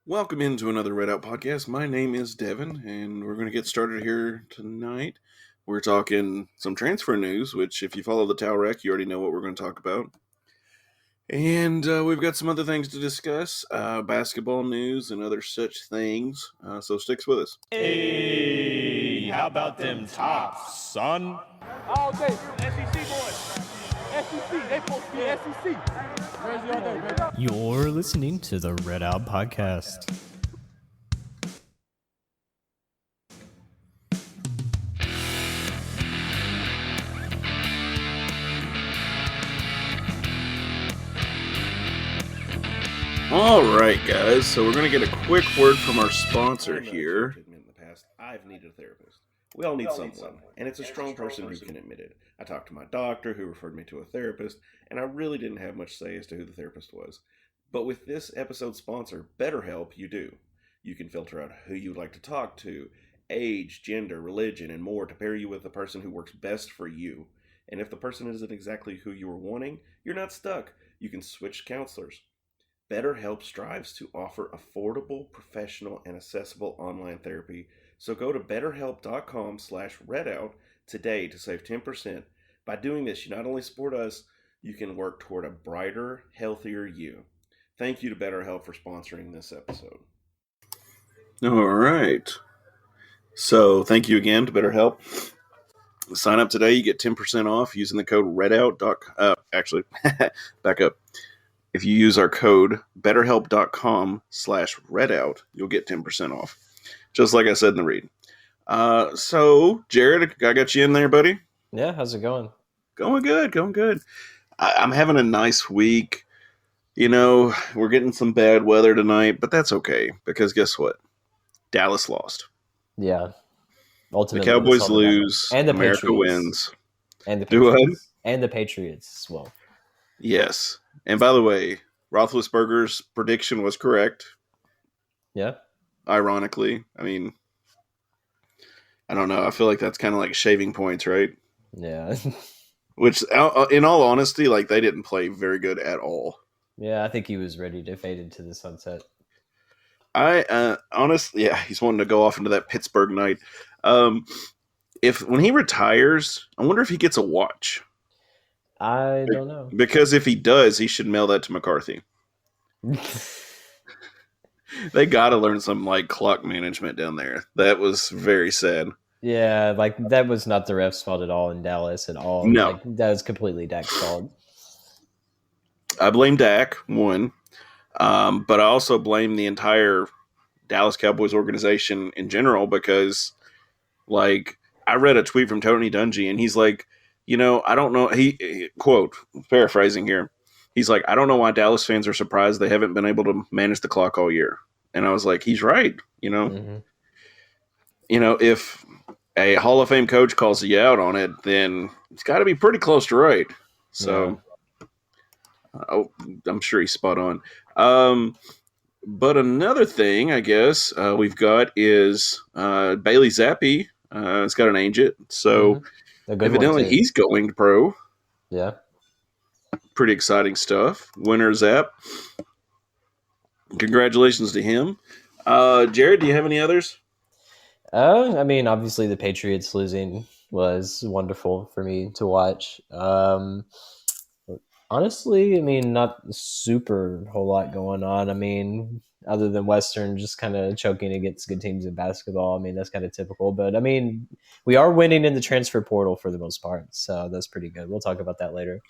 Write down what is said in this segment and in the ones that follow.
Welcome into another Red Out podcast. My name is Devin, and we're going to get started here tonight. We're talking some transfer news, which if you follow the Towel Rec, you already know what we're going to talk about. And we've got some other things to discuss, basketball news and other such things. So stick with us. Hey, how about them tops, son? All day, SEC boys. SEC, they supposed to be SEC. Crazy all day, baby. You're listening to the Red Out Podcast. All right, guys. So we're going to get a quick word from our sponsor here. In the past, I've needed a therapist. We all need someone, and it's a strong person who can admit it. I talked to my doctor, who referred me to a therapist, and I really didn't have much say as to who the therapist was. But with this episode's sponsor, BetterHelp, you do. You can filter out who you'd like to talk to, age, gender, religion, and more to pair you with the person who works best for you. And if the person isn't exactly who you were wanting, you're not stuck. You can switch counselors. BetterHelp strives to offer affordable, professional, and accessible online therapy. So go to betterhelp.com/redout today to save 10%. By doing this, you not only support us, you can work toward a brighter, healthier you. Thank you to BetterHelp for sponsoring this episode. All right. So thank you again to BetterHelp. Sign up today. You get 10% off using the code REDOUT. Actually, back up. If you use our code betterhelp.com/redout, you'll get 10% off. Just like I said in the read. So, Jared, I got you in there, buddy. Yeah, how's it going? Going good. I'm having a nice week. You know, we're getting some bad weather tonight, but that's okay because guess what? Dallas lost. Yeah. Ultimately, The Cowboys lose, and the America Patriots. wins. And the Do what? Patriots. And the Patriots as well. Yes. And by the way, Roethlisberger's prediction was correct. Yeah. Ironically. I mean, I don't know. I feel like that's kind of like shaving points, right? Yeah. Which, in all honesty, like they didn't play very good at all. Yeah, I think he was ready to fade into the sunset. Honestly, yeah, he's wanting to go off into that Pittsburgh night. When he retires, I wonder if he gets a watch. I don't know. Because if he does, he should mail that to McCarthy. They got to learn some like clock management down there. That was very sad. Yeah, like that was not the ref's fault at all in Dallas at all. No. Like, that was completely Dak's fault. I blame Dak, one. But I also blame the entire Dallas Cowboys organization in general because, like, I read a tweet from Tony Dungy, and he's like, you know, I don't know. He quote, paraphrasing here, he's like, I don't know why Dallas fans are surprised they haven't been able to manage the clock all year. And I was like, he's right. You know, You know, if a Hall of Fame coach calls you out on it, then it's got to be pretty close to right. So. Yeah. I'm sure he's spot on. But another thing, I guess, we've got is Bailey Zappi. Has got an agent. So evidently he's going to pro. Yeah. Pretty exciting stuff. Winner Zapp. Congratulations to him. Jared, do you have any others? I mean, obviously the Patriots losing was wonderful for me to watch. Honestly, I mean, not super whole lot going on. I mean, other than Western just kind of choking against good teams in basketball. I mean, that's kind of typical. But, I mean, we are winning in the transfer portal for the most part. So that's pretty good. We'll talk about that later.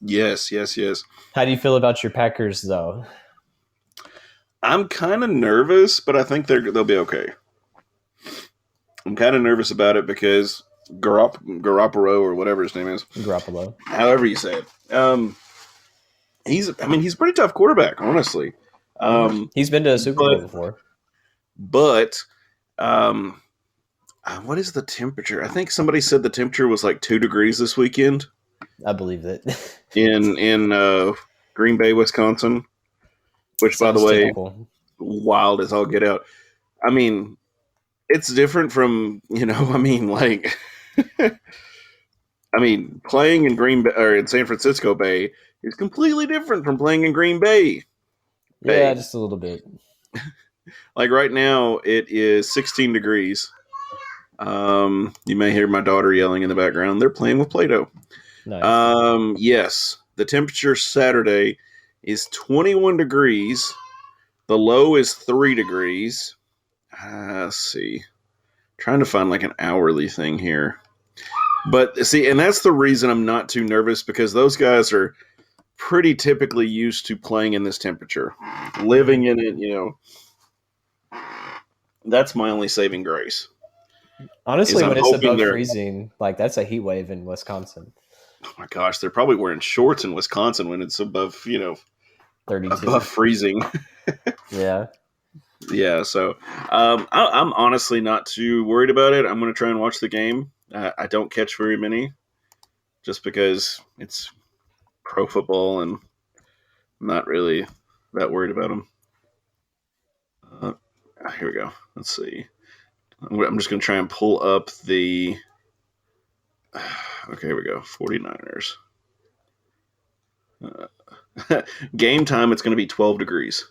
Yes. How do you feel about your Packers, though? I'm kind of nervous, but I think they'll be okay. I'm kind of nervous about it because Garoppolo or whatever his name is. Garoppolo. However you say it. He's a pretty tough quarterback, honestly. He's been to a Super Bowl before. But what is the temperature? I think somebody said the temperature was like 2 degrees this weekend. I believe it. in Green Bay, Wisconsin, which, by the way, typical. Wild as all get out. I mean, it's different from, playing in Green Bay or in San Francisco Bay is completely different from playing in Green Bay. Yeah, just a little bit. Like right now, it is 16 degrees. You may hear my daughter yelling in the background. They're playing with Play-Doh. Nice. Yes, the temperature Saturday is 21 degrees. The low is 3 degrees. Let's see. Trying to find like an hourly thing here. But see, and that's the reason I'm not too nervous because those guys are pretty typically used to playing in this temperature, living in it, That's my only saving grace. Honestly, I'm when it's hoping above they're. freezing, like that's a heat wave in Wisconsin. Oh my gosh, they're probably wearing shorts in Wisconsin when it's above, 32. above freezing. Yeah. Yeah, so I'm honestly not too worried about it. I'm going to try and watch the game. I don't catch very many, just because it's pro football and I'm not really that worried about them. Here we go. Let's see. I'm just going to try and pull up the. Okay, here we go. 49ers. Game time, it's going to be 12 degrees.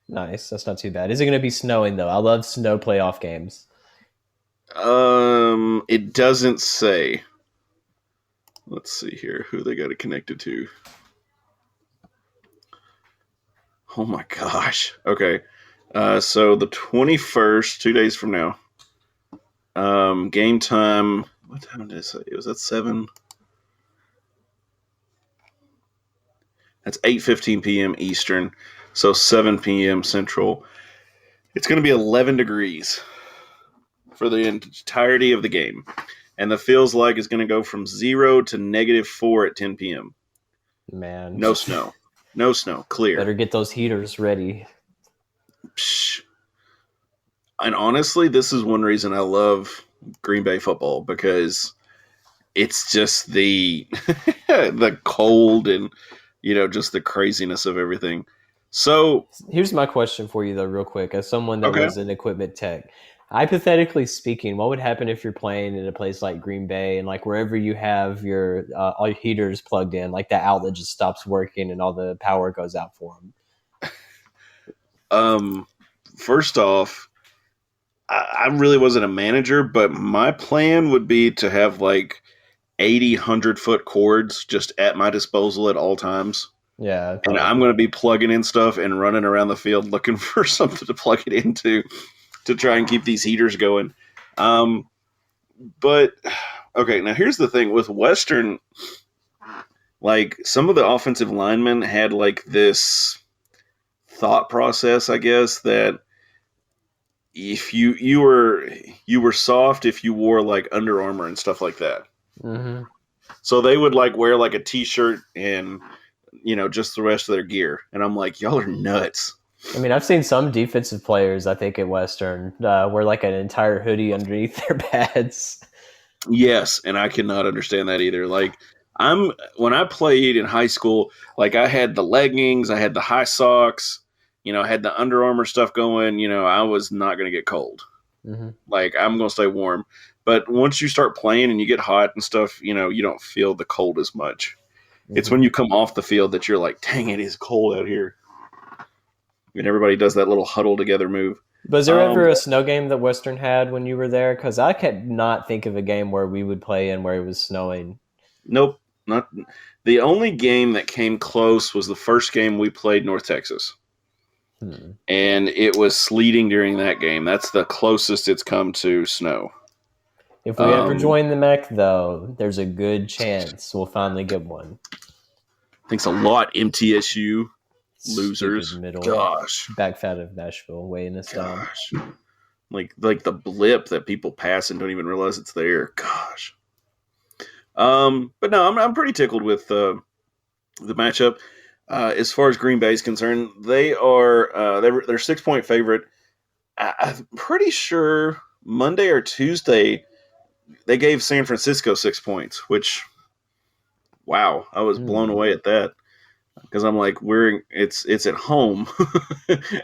Nice. That's not too bad. Is it going to be snowing, though? I love snow playoff games. It doesn't say. Let's see here who they got it connected to. Oh my gosh. Okay. So the 21st, 2 days from now. Game time. What time did it say? Was that 7? That's 8:15 p.m. Eastern. So 7 p.m. Central. It's going to be 11 degrees for the entirety of the game. And the feels like is going to go from 0 to -4 at 10 p.m. Man. No snow. No snow. Clear. Better get those heaters ready. Psh. And honestly, this is one reason I love Green Bay football because it's just the the cold and just the craziness of everything. So here's my question for you, though, real quick. As someone that okay. was an equipment tech, hypothetically speaking, what would happen if you're playing in a place like Green Bay and like wherever you have your all your heaters plugged in, like that outlet just stops working and all the power goes out for them? First off, I really wasn't a manager, but my plan would be to have like 80, 100-foot cords just at my disposal at all times. Yeah. And I'm going to be plugging in stuff and running around the field looking for something to plug it into to try and keep these heaters going. But, okay, now here's the thing. With Western, like, some of the offensive linemen had, like, this thought process, I guess, that if you were soft if you wore, like, Under Armour and stuff like that. Mm-hmm. So they would, like, wear, like, a T-shirt and just the rest of their gear. And I'm like, y'all are nuts. I mean, I've seen some defensive players, I think, at Western wear like an entire hoodie underneath their pads. Yes, and I cannot understand that either. Like, when I played in high school, like, I had the leggings, I had the high socks, I had the Under Armour stuff going. I was not going to get cold. Mm-hmm. Like, I'm going to stay warm. But once you start playing and you get hot and stuff, you don't feel the cold as much. Mm-hmm. It's when you come off the field that you're like, dang, it is cold out here. And everybody does that little huddle together move. Was there ever a snow game that Western had when you were there? Because I could not think of a game where we would play in where it was snowing. Nope. Not the only game that came close was the first game we played North Texas. And it was sleeting during that game. That's the closest it's come to snow. If we ever join the MEC, though, there's a good chance we'll finally get one. Thanks a lot, MTSU losers. Middle, gosh, back fat of Nashville, weighing us down. Like the blip that people pass and don't even realize it's there. Gosh. But no, I'm pretty tickled with the matchup. As far as Green Bay is concerned, they are they're 6-point favorite. I'm pretty sure Monday or Tuesday they gave San Francisco 6 points, which wow, I was blown away at that because I'm like, it's at home.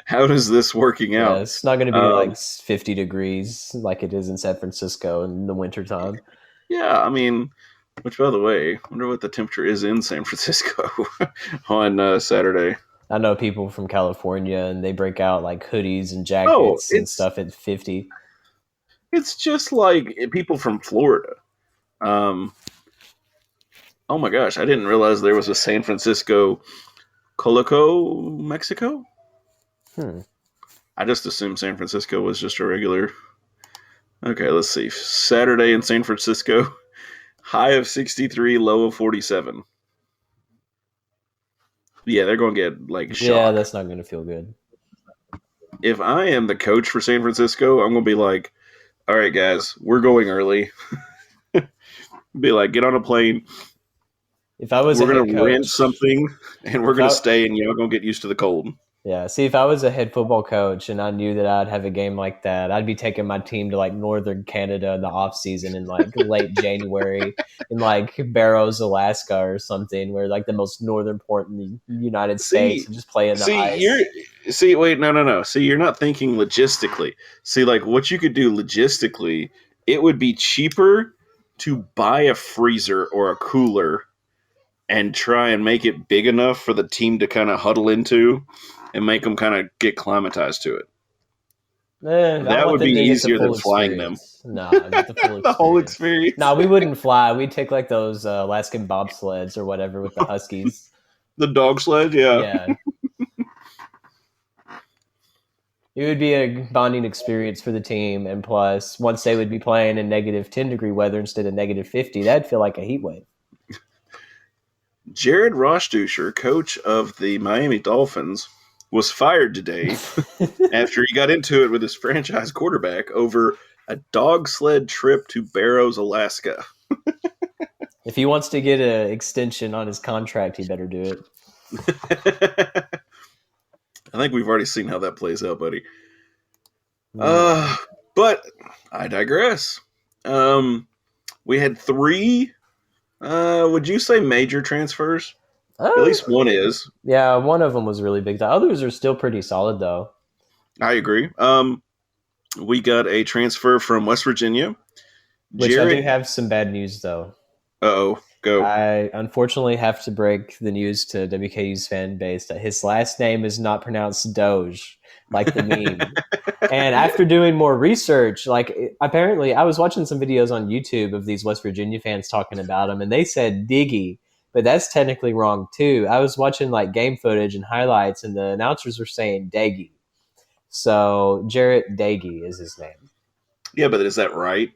How is this working out? Yeah, it's not going to be like 50 degrees like it is in San Francisco in the wintertime. Yeah, I mean. Which, by the way, I wonder what the temperature is in San Francisco on Saturday. I know people from California, and they break out like hoodies and jackets and stuff at 50. It's just like people from Florida. Um, oh my gosh, I didn't realize there was a San Francisco Coloco, Mexico. I just assumed San Francisco was just a regular. Okay, let's see. Saturday in San Francisco, high of 63, low of 47. Yeah, they're going to get like shock. Yeah, that's not going to feel good. If I am the coach for San Francisco, I'm going to be like, all right, guys, we're going early. Be like, get on a plane. If I was we're going to rent something, and we're going to stay, and y'all going to get used to the cold. Yeah, see, if I was a head football coach and I knew that I'd have a game like that, I'd be taking my team to like northern Canada in the off season in like late January in like Barrows, Alaska or something, where like the most northern port in the United States, and just play in the ice. No. See, you're not thinking logistically. See, like what you could do logistically, it would be cheaper to buy a freezer or a cooler and try and make it big enough for the team to kind of huddle into and make them kind of get climatized to it. That would be easier than flying them. No, get the full experience. The whole experience. No, we wouldn't fly. We'd take like those Alaskan bobsleds or whatever with the Huskies. The dog sled, yeah. Yeah. It would be a bonding experience for the team, and plus, once they would be playing in negative 10-degree weather instead of negative 50, that'd feel like a heat wave. Jared Rosdeutscher, coach of the Miami Dolphins, was fired today after he got into it with his franchise quarterback over a dog sled trip to Barrows, Alaska. If he wants to get an extension on his contract, he better do it. I think we've already seen how that plays out, buddy. But I digress. We had 3, would you say major transfers? At least one is. Yeah, one of them was really big. The others are still pretty solid, though. I agree. We got a transfer from West Virginia. I do have some bad news, though. Uh-oh. Go. I unfortunately have to break the news to WKU's fan base that his last name is not pronounced Doge, like the meme. And after doing more research, like apparently I was watching some videos on YouTube of these West Virginia fans talking about him, and they said Diggy, but that's technically wrong too. I was watching like game footage and highlights, and the announcers were saying Daggy. So Jarrett Daggy is his name. Yeah, but is that right?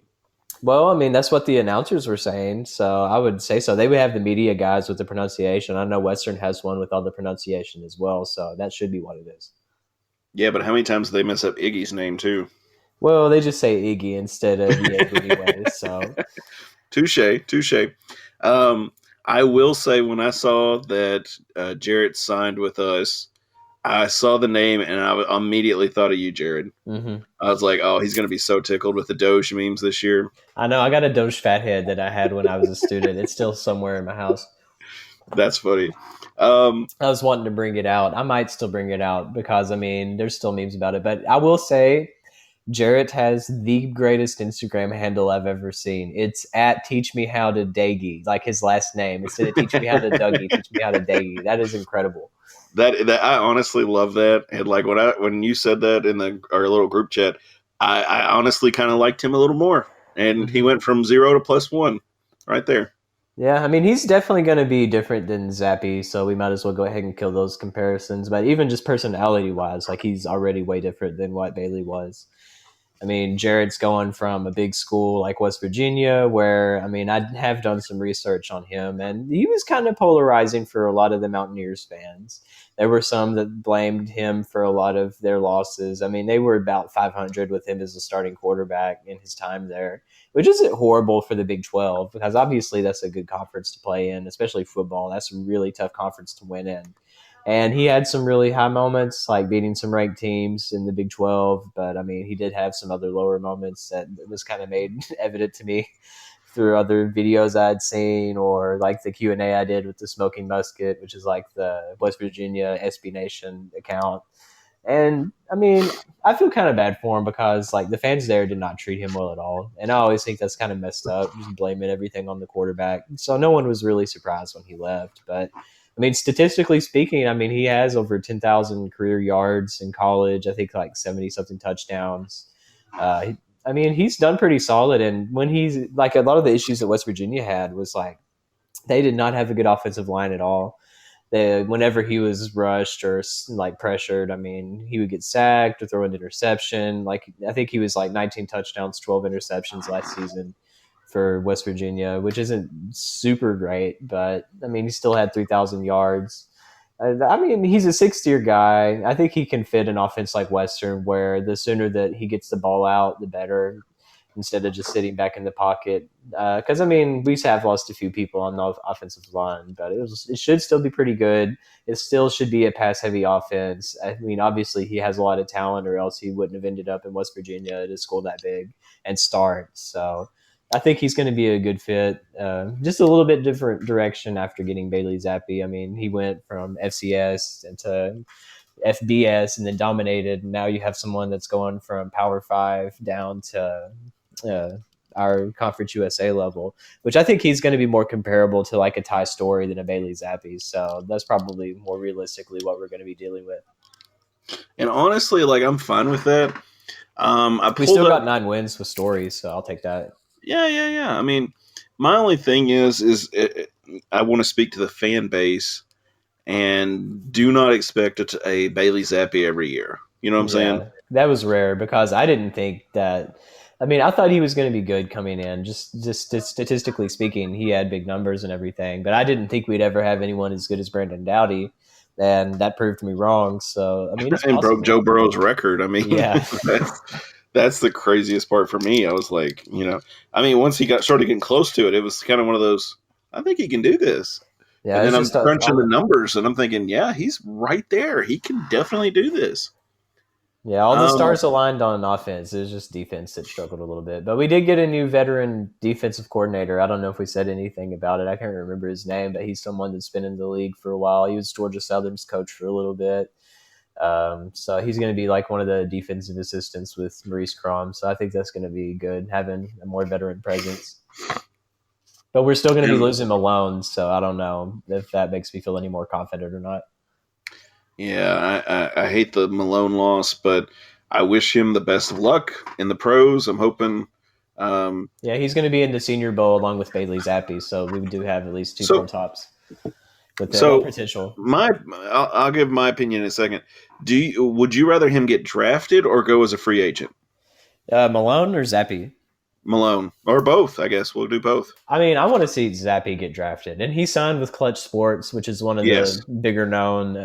Well, I mean, that's what the announcers were saying, so I would say so. They would have the media guys with the pronunciation. I know Western has one with all the pronunciation as well, so that should be what it is. Yeah, but how many times do they mess up Iggy's name, too? Well, they just say Iggy instead of Diego anyway, so. Touche. I will say when I saw that Jarrett signed with us, I saw the name and I immediately thought of you, Jared. Mm-hmm. I was like, oh, he's going to be so tickled with the Doge memes this year. I know. I got a Doge fathead that I had when I was a student. It's still somewhere in my house. That's funny. I was wanting to bring it out. I might still bring it out because, I mean, there's still memes about it. But I will say Jarrett has the greatest Instagram handle I've ever seen. It's at Teach Me How to Daggy, like his last name. Instead of Teach Me How to Dougie, Teach Me How to Daggy. That is incredible. That I honestly love that. And like when you said that in our little group chat, I honestly kind of liked him a little more. And he went from 0 to +1 right there. Yeah, I mean, he's definitely going to be different than Zappy, so we might as well go ahead and kill those comparisons. But even just personality-wise, like he's already way different than what Bailey was. I mean, Jared's going from a big school like West Virginia where, I mean, I have done some research on him, and he was kind of polarizing for a lot of the Mountaineers fans. There were some that blamed him for a lot of their losses. I mean, they were about 500 with him as a starting quarterback in his time there, which isn't horrible for the Big 12 because obviously that's a good conference to play in, especially football. That's a really tough conference to win in. And he had some really high moments, like beating some ranked teams in the Big 12. But, I mean, he did have some other lower moments that was kind of made evident to me through other videos I'd seen, or like the Q&A I did with the Smoking Musket, which is like the West Virginia SB Nation account. And, I mean, I feel kind of bad for him because, like, the fans there did not treat him well at all. And I always think that's kind of messed up, just blaming everything on the quarterback. So no one was really surprised when he left. But I mean, statistically speaking, I mean, he has over 10,000 career yards in college. I think like 70 something touchdowns. I mean, he's done pretty solid. And when he's like, a lot of the issues that West Virginia had was like they did not have a good offensive line at all. Whenever he was rushed or like pressured, I mean, he would get sacked or throw an interception. Like I think he was like 19 touchdowns, 12 interceptions last season for West Virginia, which isn't super great, but I mean, he still had 3,000 yards. I mean, he's a sixth-year guy. I think he can fit an offense like Western, where the sooner that he gets the ball out, the better, instead of just sitting back in the pocket. Because I mean, we have lost a few people on the offensive line, but it should still be pretty good. It still should be a pass-heavy offense. I mean, obviously he has a lot of talent, or else he wouldn't have ended up in West Virginia at a school that big and start. So I think he's going to be a good fit. Just a little bit different direction after getting Bailey Zappi. I mean, he went from FCS into FBS and then dominated. And now you have someone that's going from Power 5 down to our Conference USA level, which I think he's going to be more comparable to like a Ty Story than a Bailey Zappi. So that's probably more realistically what we're going to be dealing with. And honestly, like I'm fine with that. We still got 9 wins with Stories, so I'll take that. Yeah. I mean, my only thing is I want to speak to the fan base and do not expect a Bailey Zappi every year. You know what I'm saying? That was rare because I didn't think that. I mean, I thought he was going to be good coming in. Just statistically speaking, he had big numbers and everything, but I didn't think we'd ever have anyone as good as Brandon Doughty, and that proved me wrong. So, I mean, it's and possible. broke Joe Burrow's record. I mean, yeah. That's the craziest part for me. I was like, I mean, once he started getting close to it, it was kind of one of those, I think he can do this. Yeah, and then I'm crunching the numbers, and I'm thinking, yeah, he's right there. He can definitely do this. Yeah, all the stars aligned on offense. It was just defense that struggled a little bit. But we did get a new veteran defensive coordinator. I don't know if we said anything about it. I can't remember his name, but he's someone that's been in the league for a while. He was Georgia Southern's coach for a little bit. So he's going to be like one of the defensive assistants with Maurice Crom. So I think that's going to be good, having a more veteran presence. But we're still going to be losing Malone, so I don't know if that makes me feel any more confident or not. Yeah, I hate the Malone loss, but I wish him the best of luck in the pros. I'm hoping. Yeah, he's going to be in the Senior Bowl along with Bailey Zappi, so we do have at least 2 pro tops. With the potential. I'll give my opinion in a second. Would you rather him get drafted or go as a free agent? Malone or Zappi? Malone, or both, I guess. We'll do both. I mean, I want to see Zappi get drafted. And he signed with Clutch Sports, which is one of the bigger known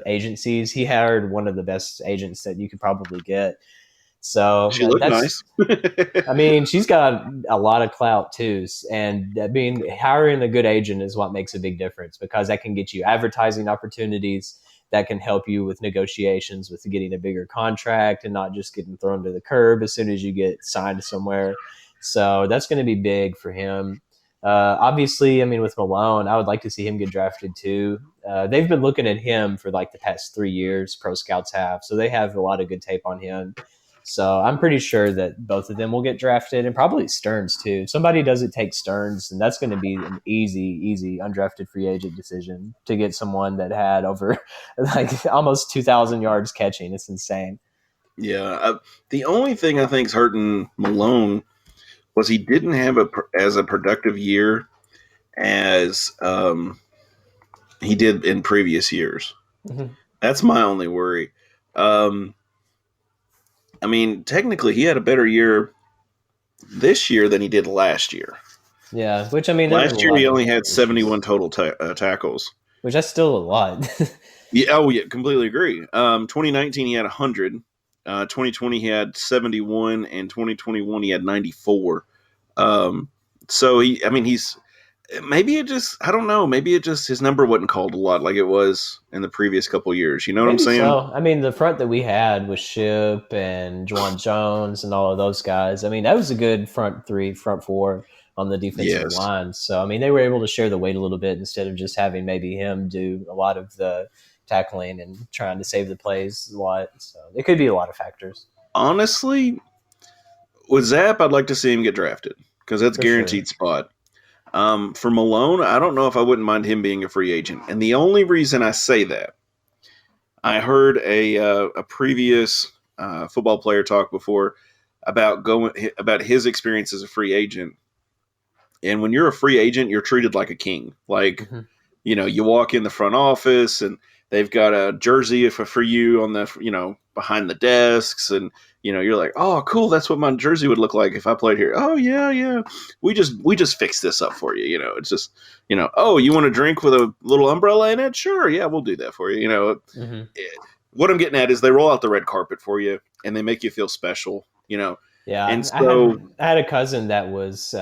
agencies. He hired one of the best agents that you could probably get. So she looked nice. I mean, she's got a lot of clout too. And I mean, hiring a good agent is what makes a big difference, because that can get you advertising opportunities, that can help you with negotiations with getting a bigger contract and not just getting thrown to the curb as soon as you get signed somewhere. So that's going to be big for him. Obviously, I mean, with Malone, I would like to see him get drafted too. They've been looking at him for like the past 3 years, pro scouts have. So they have a lot of good tape on him. So I'm pretty sure that both of them will get drafted, and probably Stearns too. If somebody doesn't take Stearns, and that's going to be an easy undrafted free agent decision to get someone that had over like almost 2,000 yards catching. It's insane. Yeah. The only thing I think is hurting Malone was he didn't have as a productive year as he did in previous years. Mm-hmm. That's my only worry. I mean, technically, he had a better year this year than he did last year. Yeah, which I mean, last year he only had 71 total tackles, which that's still a lot. yeah, completely agree. 2019 he had 100. 2020 he had 71, and 2021 he had 94. So he's maybe it just, I don't know, maybe it just, his number wasn't called a lot like it was in the previous couple of years. You know what I'm saying? So. I mean, the front that we had with Ship and Juwan Jones and all of those guys, I mean, that was a good front 4 on the defensive line. So, I mean, they were able to share the weight a little bit instead of just having maybe him do a lot of the tackling and trying to save the plays a lot. So it could be a lot of factors. Honestly, with Zap, I'd like to see him get drafted because that's a guaranteed spot. For Malone, I don't know if I wouldn't mind him being a free agent. And the only reason I say that, I heard a previous football player talk before about his experience as a free agent. And when you're a free agent, you're treated like a king. Like, you walk in the front office and they've got a jersey for you on the, behind the desks. And, you're like, oh, cool. That's what my jersey would look like if I played here. Oh, yeah. We just fixed this up for you. It's just, oh, you want a drink with a little umbrella in it? Sure. Yeah, we'll do that for you. What I'm getting at is they roll out the red carpet for you and they make you feel special, Yeah, And so I had a cousin that was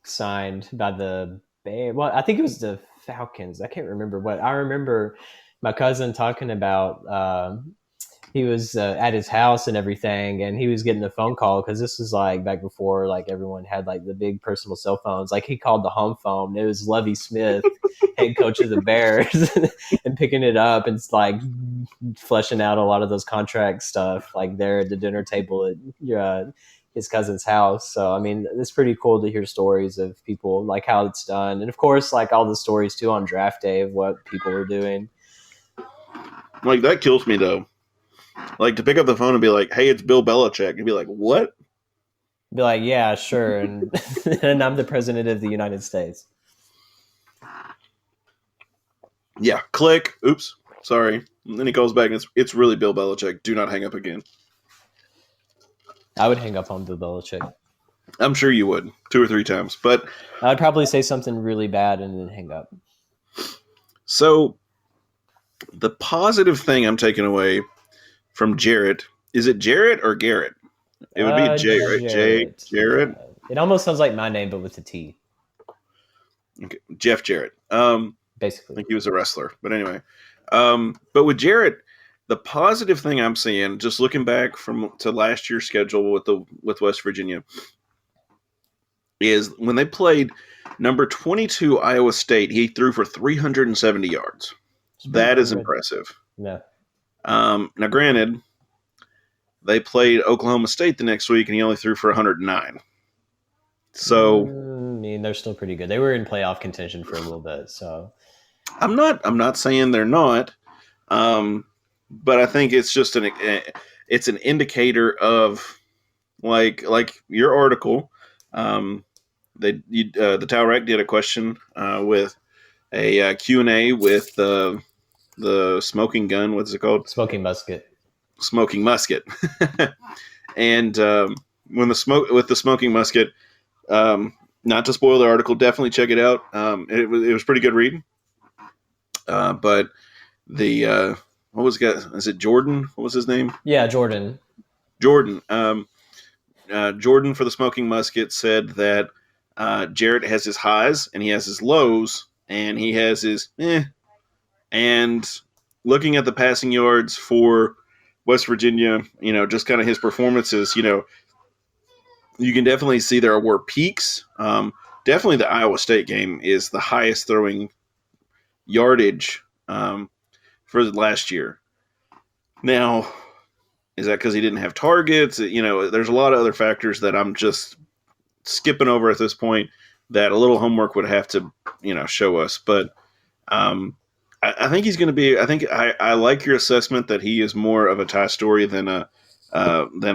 signed by the Bay. Well, I think it was the Falcons. I can't remember, but I remember my cousin talking about he was at his house and everything, and he was getting a phone call because this was like back before like everyone had like the big personal cell phones. Like he called the home phone. It was Lovie Smith, head coach of the Bears, and picking it up and like fleshing out a lot of those contract stuff like there at the dinner table at his cousin's house. So I mean, it's pretty cool to hear stories of people like how it's done, and of course, like all the stories too on draft day of what people were doing. like that kills me though. Like to pick up the phone and be like, "Hey, it's Bill Belichick," and be like, "What?" Be like, yeah, sure, and and I'm the president of the United States. Yeah, click. Oops, sorry. And then he calls back and it's really Bill Belichick. Do not hang up again. I would hang up on Bill Belichick. I'm sure you would 2 or 3 times, but I would probably say something really bad and then hang up. So the positive thing I'm taking away from Jarrett, is it Jarrett or Garrett? It would be J, right? Jarrett. It almost sounds like my name, but with a T. Okay. Jeff Jarrett. Basically. I think he was a wrestler, but anyway. But with Jarrett, the positive thing I'm seeing, just looking back to last year's schedule with West Virginia, is when they played number 22 Iowa State, he threw for 370 yards. That is impressive. Yeah. Now, granted, they played Oklahoma State the next week, and he only threw for 109. So, I mean, they're still pretty good. They were in playoff contention for a little bit. So, I'm not saying they're not, but I think it's just an indicator of like your article. The Towel Rack did a question with a Q&A with the smoking gun. What's it called? Smoking musket. Smoking musket. And when the smoking musket, not to spoil the article, definitely check it out. It was pretty good reading. But the what was it? Is it Jordan? What was his name? Yeah, Jordan. Jordan. Jordan for the smoking musket said that Jarrett has his highs and he has his lows and he has his and looking at the passing yards for West Virginia, just kind of his performances, you can definitely see there were peaks. Definitely the Iowa State game is the highest throwing yardage for the last year. Now, is that because he didn't have targets? There's a lot of other factors that I'm just skipping over at this point that a little homework would have to, show us. But I think he's going to be. I think I like your assessment that he is more of a Ty Story than a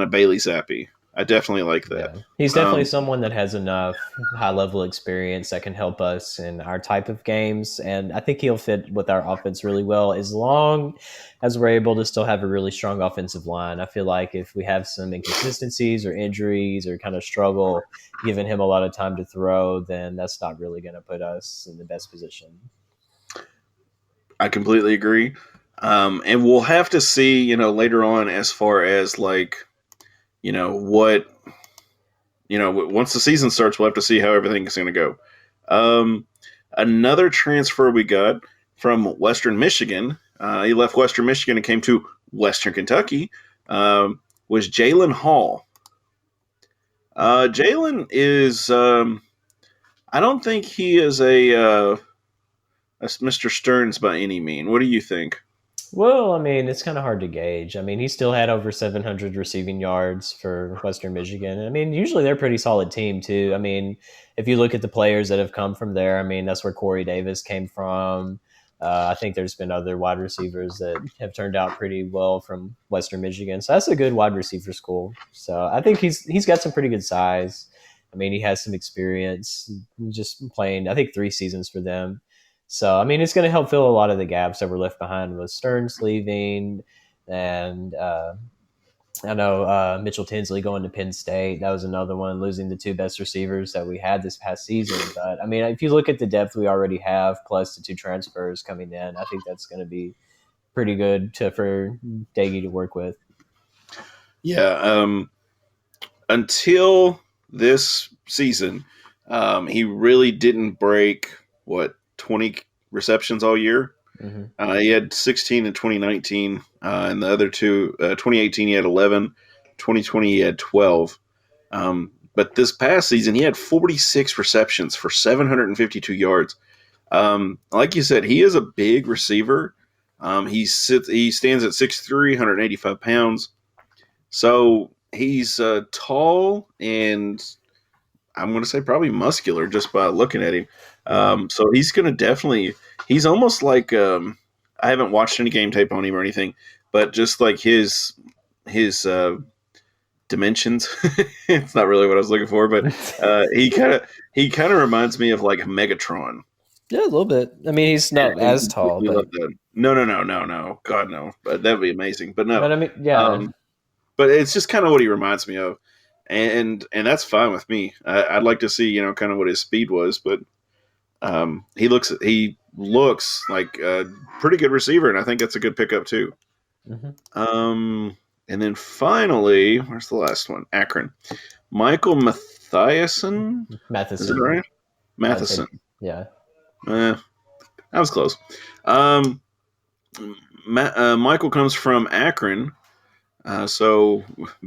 Bailey Zappi. I definitely like that. Yeah. He's definitely someone that has enough high-level experience that can help us in our type of games, and I think he'll fit with our offense really well as long as we're able to still have a really strong offensive line. I feel like if we have some inconsistencies or injuries or kind of struggle giving him a lot of time to throw, then that's not really going to put us in the best position. I completely agree. And we'll have to see, later on as far as once the season starts, we'll have to see how everything is going to go. Another transfer we got from Western Michigan, he left Western Michigan and came to Western Kentucky, was Jalen Hall. Jalen is, I don't think he is a Mr. Stearns by any mean. What do you think? Well, I mean, it's kind of hard to gauge. I mean, he still had over 700 receiving yards for Western Michigan. I mean, usually they're a pretty solid team, too. I mean, if you look at the players that have come from there, I mean, that's where Corey Davis came from. I think there's been other wide receivers that have turned out pretty well from Western Michigan. So that's a good wide receiver school. So I think he's got some pretty good size. I mean, he has some experience just playing, I think, 3 seasons for them. So, I mean, it's going to help fill a lot of the gaps that were left behind with Stearns leaving, and I know Mitchell Tinsley going to Penn State. That was another one, losing the 2 best receivers that we had this past season. But, I mean, if you look at the depth we already have, plus the 2 transfers coming in, I think that's going to be pretty good for Daggy to work with. Yeah. Until this season, he really didn't break, 20 receptions all year. Mm-hmm. He had 16 in 2019, and the other 2, 2018 he had 11, 2020 he had 12. But this past season he had 46 receptions for 752 yards. Like you said, he is a big receiver. He stands at 6'3", 185 pounds. So he's tall and I'm going to say probably muscular just by looking at him. So he's going to definitely – he's almost like I haven't watched any game tape on him or anything, but just like his dimensions. It's not really what I was looking for, but he kind of reminds me of like Megatron. Yeah, a little bit. I mean, he's not as tall, but No. God, no. But that would be amazing. But no. But I mean, yeah. But it's just kind of what he reminds me of. And that's fine with me. I'd like to see, kind of what his speed was, but he looks like a pretty good receiver, and I think that's a good pickup too. Mm-hmm. And then finally, where's the last one? Akron. Michael Mathison? Is it right? Matheson. Yeah. I was close. Michael comes from Akron. So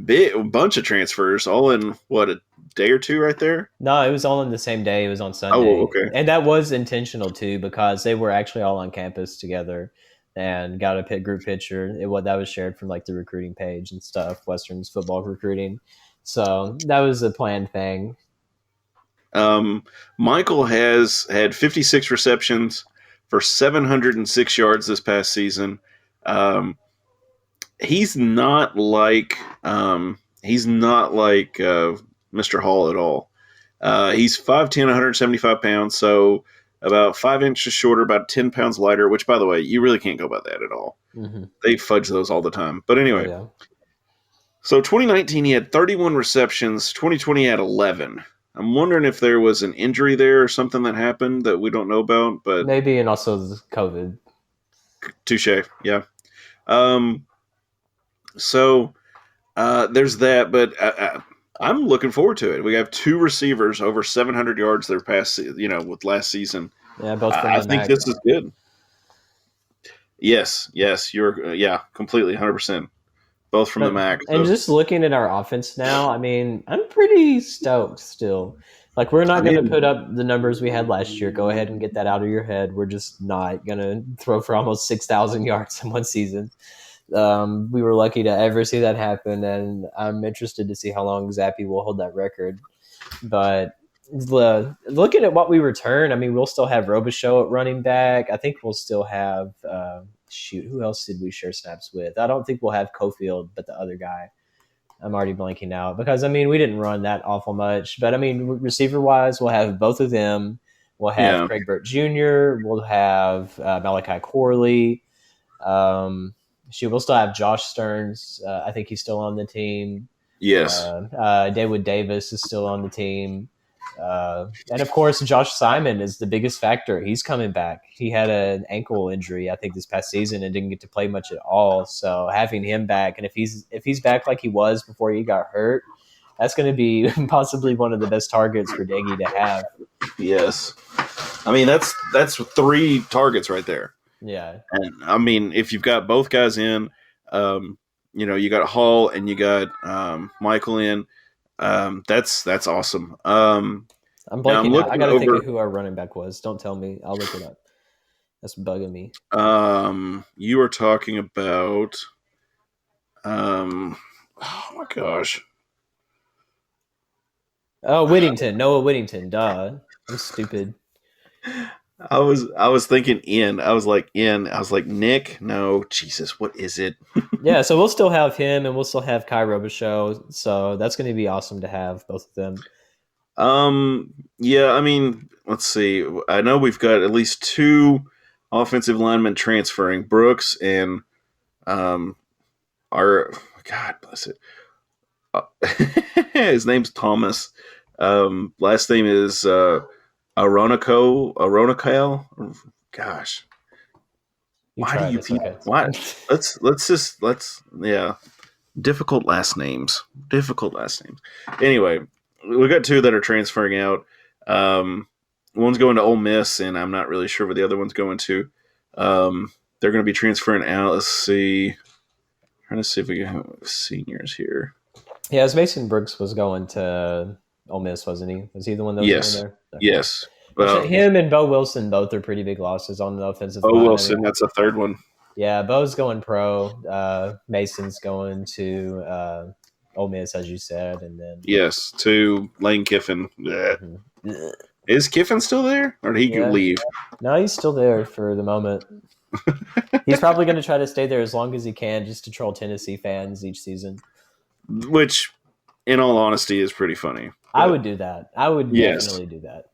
a bunch of transfers all in a day or two right there? No, it was all in the same day. It was on Sunday. Oh, okay. And that was intentional too, because they were actually all on campus together and got a group picture. That was shared from like the recruiting page and stuff, Western's football recruiting. So that was a planned thing. Michael has had 56 receptions for 706 yards this past season. He's not like Mr. Hall at all. He's 5'10", 175 pounds, so about 5 inches shorter, about 10 pounds lighter, which, by the way, you really can't go by that at all. Mm-hmm. They fudge those all the time. But anyway, So 2019 he had 31 receptions, 2020 he had 11. I'm wondering if there was an injury there or something that happened that we don't know about. But maybe, and also COVID. Touche, yeah. So there's that, but I'm looking forward to it. We have 2 receivers over 700 yards their past, with last season. Yeah, both from I the think MAC. this is good. Yes, you're completely 100%. Both from the MAC. So. And just looking at our offense now, I mean, I'm pretty stoked still. Like, we're not going to put up the numbers we had last year. Go ahead and get that out of your head. We're just not going to throw for almost 6,000 yards in one season. We were lucky to ever see that happen, and I'm interested to see how long Zappy will hold that record. But looking at what we return, I mean, we'll still have Robichaux at running back. I think we'll still have who else did we share snaps with? I don't think we'll have Cofield, but the other guy. I'm already blanking out because, I mean, we didn't run that awful much. But, I mean, receiver-wise, we'll have both of them. We'll have Craig Burt Jr. We'll have Malachi Corley. We'll still have Josh Stearns. I think he's still on the team. Yes. David Davis is still on the team. And, of course, Josh Simon is the biggest factor. He's coming back. He had an ankle injury, I think, this past season and didn't get to play much at all. So having him back, and if he's back like he was before he got hurt, that's going to be possibly one of the best targets for Daggy to have. Yes. I mean, that's 3 targets right there. Yeah. And, I mean, if you've got both guys in, you got Hall and you got Michael in, that's awesome. I'm blanking out. I got to think of who our running back was. Don't tell me. I'll look it up. That's bugging me. You are talking about. Oh my gosh. Oh, Whittington. Noah Whittington. Duh. I'm stupid. I was thinking in. I was like Nick. No, Jesus, what is it? Yeah, so we'll still have him, and we'll still have Kai Robichaux. So that's going to be awesome to have both of them. Yeah, I mean, let's see. I know we've got at least 2 offensive linemen transferring, Brooks and our God bless it. His name's Thomas. Last name is Aronacal. Gosh, You why do tried. you It's people? okay. Why? Let's yeah. Difficult last names. Anyway, we got 2 that are transferring out. One's going to Ole Miss, and I'm not really sure where the other one's going to. They're going to be transferring out. Let's see. Trying to see if we can have seniors here. Yeah, as Mason Brooks was going to Ole Miss, wasn't he? Was he the one that was Yes. going there? Okay. Yes. Him and Bo Wilson both are pretty big losses on the offensive Bo line. Wilson, I mean, that's a third one. yeah, Bo's going pro. Mason's going to Ole Miss, as you said, and then Yes, to Lane Kiffin. Mhm. Is Kiffin still there, or did he leave? No, he's still there for the moment. He's probably going to try to stay there as long as he can, just to troll Tennessee fans each season. Which, in all honesty, is pretty funny. I would do that. I would definitely do that.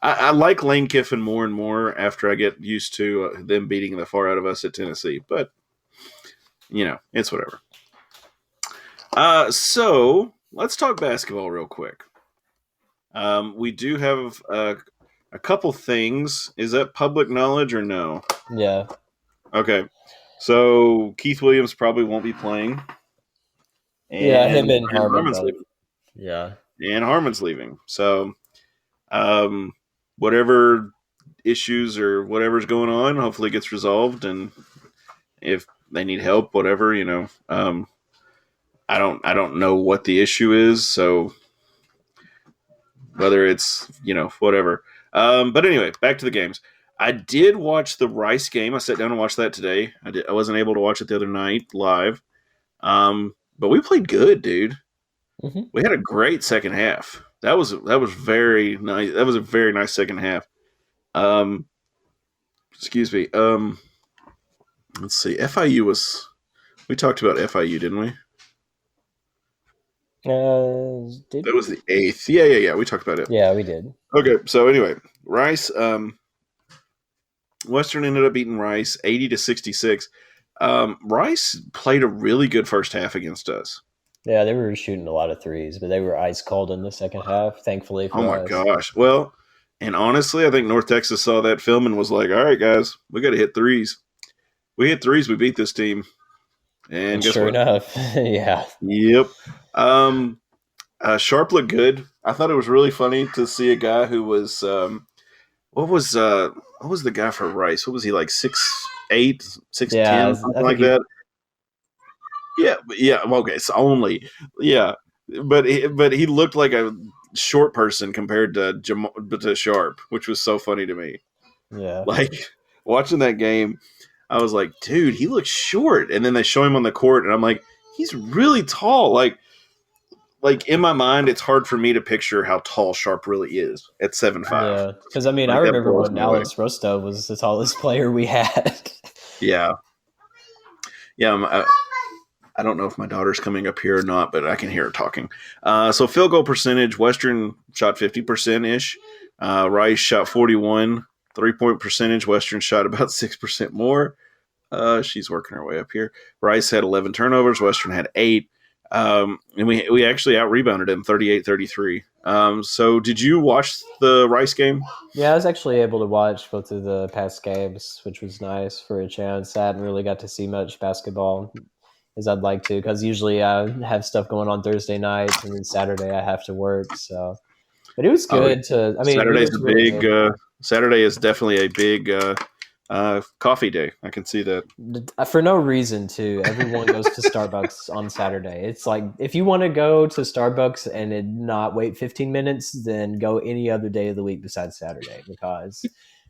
I like Lane Kiffin more and more after I get used to them beating the far out of us at Tennessee. But, it's whatever. So, let's talk basketball real quick. We do have a couple things. Is that public knowledge or no? Yeah. Okay. So, Keith Williams probably won't be playing. And him and Harmon's Harmon. leaving. Yeah. And Harmon's leaving. So, whatever issues or whatever's going on, hopefully it gets resolved. And if they need help, whatever, I don't know what the issue is. So whether it's, whatever. But anyway, back to the games. I did watch the Rice game. I sat down and watched that today. I wasn't able to watch it the other night live. But we played good, dude. Mm-hmm. We had a great second half. That was very nice. That was a very nice second half. Excuse me. Let's see. FIU was. We talked about FIU, didn't we? That was the 8th. Yeah. We talked about it. Yeah, we did. Okay. So anyway, Rice. Western ended up beating Rice 80-66. Rice played a really good first half against us. Yeah, they were shooting a lot of threes, but they were ice cold in the second half, thankfully for us. Oh, my gosh. Well, and honestly, I think North Texas saw that film and was like, all right, guys, we got to hit threes. We hit threes, we beat this team. And guess sure what? Enough, yeah. Yep. Sharp looked good. I thought it was really funny to see a guy who was what was the guy for Rice? What was he, like 6'8", 6'10", something like that? Yeah. Okay, it's only but he looked like a short person compared to Sharp, which was so funny to me. Yeah, like watching that game, I was like, dude, he looks short, and then they show him on the court, and I'm like, he's really tall. Like in my mind, it's hard for me to picture how tall Sharp really is at 7'5". Yeah, because I mean, I remember when Alex Rostov was the tallest player we had. Yeah. I don't know if my daughter's coming up here or not, but I can hear her talking. So field goal percentage, Western shot 50%-ish. Rice shot 41. 3-point percentage, Western shot about 6% more. She's working her way up here. Rice had 11 turnovers. Western had 8. And we actually out-rebounded them 38-33. So did you watch the Rice game? Yeah, I was actually able to watch both of the past games, which was nice for a chance. I hadn't really got to see much basketball as I'd like to, because usually I have stuff going on Thursday nights, and then Saturday I have to work. So, but it was good Saturday is definitely a big coffee day. I can see that. For no reason, too. Everyone goes to Starbucks on Saturday. It's like, if you want to go to Starbucks and not wait 15 minutes, then go any other day of the week besides Saturday, because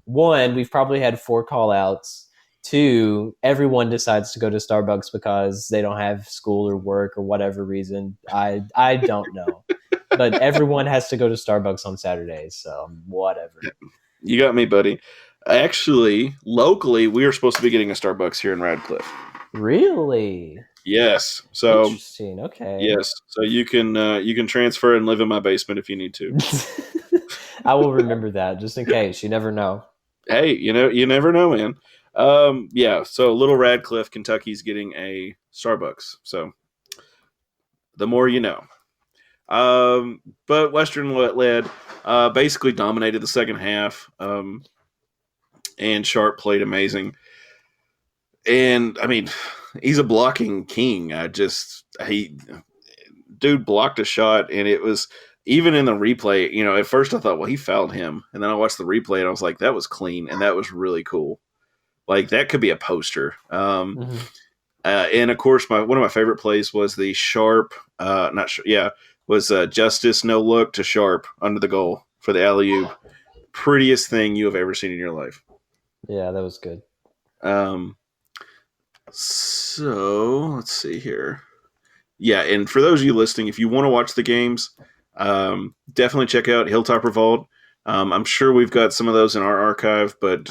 one, we've probably had 4 call outs. 2, everyone decides to go to Starbucks because they don't have school or work or whatever reason. I don't know. But everyone has to go to Starbucks on Saturdays, so whatever. You got me, buddy. Actually, locally, we are supposed to be getting a Starbucks here in Radcliffe. Really? Yes. So Interesting. Okay. yes. So you can transfer and live in my basement if you need to. I will remember that just in case. You never know. Hey, you never know, man. Yeah. So Little Radcliffe, Kentucky's getting a Starbucks. So the more you know. But Western led, basically dominated the second half. And Sharp played amazing. And I mean, he's a blocking king. Dude blocked a shot, and it was even in the replay. At first I thought, well, he fouled him, and then I watched the replay, and I was like, that was clean, and that was really cool. Like that could be a poster. And of course, one of my favorite plays was the Sharp. Was Justice no look to Sharp under the goal for the alley-oop. Prettiest thing you have ever seen in your life. Yeah, that was good. So let's see here. Yeah, and for those of you listening, if you want to watch the games, definitely check out Hilltop Revolt. I'm sure we've got some of those in our archive, but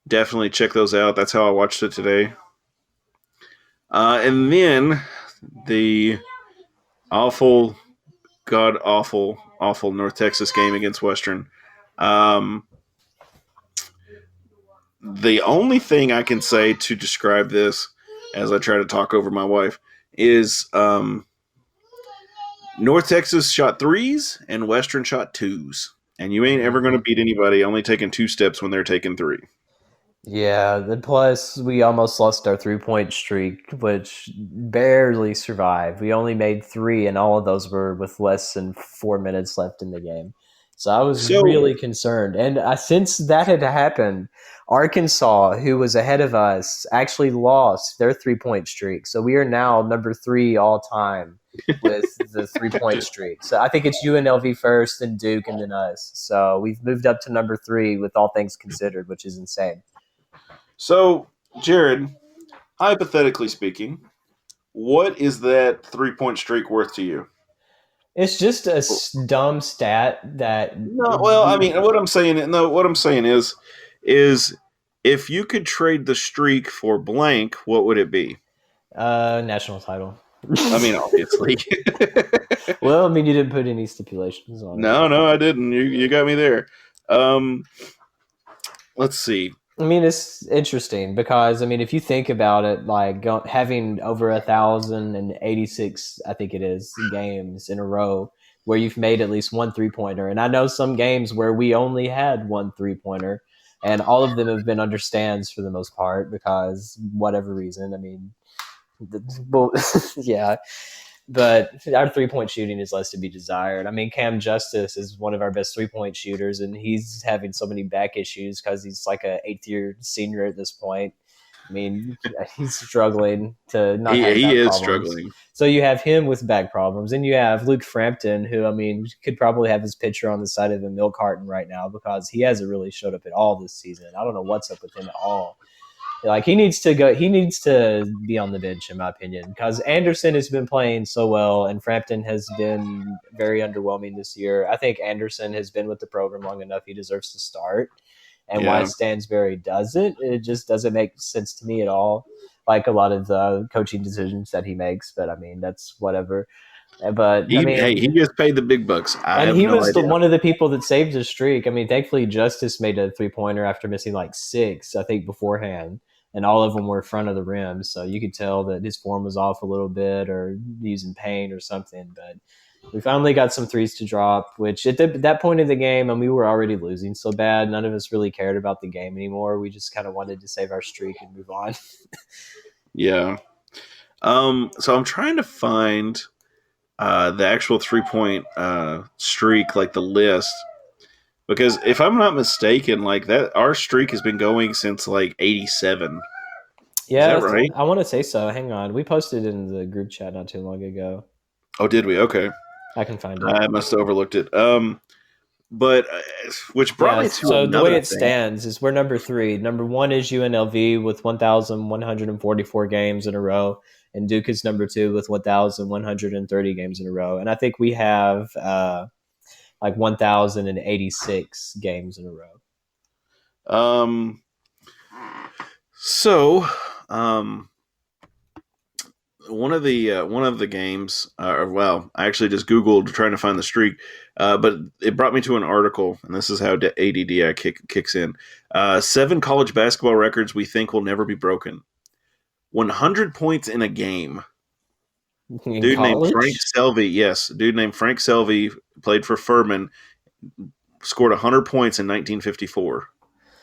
definitely check those out. That's how I watched it today. And then the awful North Texas game against Western. The only thing I can say to describe this, as I try to talk over my wife, is North Texas shot 3s and Western shot 2s. And you ain't ever going to beat anybody only taking 2 steps when they're taking 3. Yeah, then plus we almost lost our 3-point streak, which barely survived. We only made 3, and all of those were with less than 4 minutes left in the game. So I was really concerned. And since that had happened, Arkansas, who was ahead of us, actually lost their 3-point streak. So we are now number 3 all time with the 3-point streak. So I think it's UNLV first, then Duke, and then us. So we've moved up to number 3 with all things considered, which is insane. So, Jared, hypothetically speaking, what is that 3-point streak worth to you? It's just a dumb stat that. No, well, I mean, what I'm saying is if you could trade the streak for blank, what would it be? National title. I mean, obviously. Well, I mean, you didn't put any stipulations on it. No, I didn't. You got me there. Let's see. I mean, it's interesting because, I mean, if you think about it, like having over 1,086, I think it is, games in a row where you've made at least one 3-pointer. And I know some games where we only had one 3-pointer, and all of them have been under stands for the most part because whatever reason. I mean, yeah. But our 3-point shooting is less to be desired. I mean, Cam Justice is one of our best 3-point shooters, and he's having so many back issues because he's like an 8th-year senior at this point. I mean, he's struggling to not have He is problems. struggling. So you have him with back problems, and you have Luke Frampton, who, I mean, could probably have his picture on the side of a milk carton right now because he hasn't really showed up at all this season. I don't know what's up with him at all. Like, he needs to be on the bench, in my opinion, because Anderson has been playing so well and Frampton has been very underwhelming this year. I think Anderson has been with the program long enough. He deserves to start. And why Stansbury doesn't, it just doesn't make sense to me at all. Like a lot of the coaching decisions that he makes, but I mean, that's whatever. But he gets paid the big bucks. He was one of the people that saved his streak. I mean, thankfully, Justice made a 3-pointer after missing like 6, I think, beforehand. And all of them were in front of the rim. So you could tell that his form was off a little bit or using pain or something. But we finally got some 3s to drop, which at that point in the game, and we were already losing so bad, none of us really cared about the game anymore. We just kind of wanted to save our streak and move on. Yeah. So I'm trying to find the actual 3-point streak, like the list. Because if I'm not mistaken, like that, our streak has been going since like 87. Yeah, is that right? I want to say so. Hang on, we posted it in the group chat not too long ago. Oh, did we? Okay, I can find it. I must have overlooked it. but which brought me to So the another way it thing. stands is we're number 3. Number 1 is UNLV with 1,144 games in a row, and Duke is number 2 with 1,130 games in a row. And I think we have like 1,086 games in a row. So, one of the games, well, I actually just Googled trying to find the streak, but it brought me to an article, and this is how ADD kicks in. 7 college basketball records we think will never be broken. 100 points in a game. In Dude named college? Frank Selvey, yes, dude named Frank Selvey played for Furman, scored 100 points in 1954.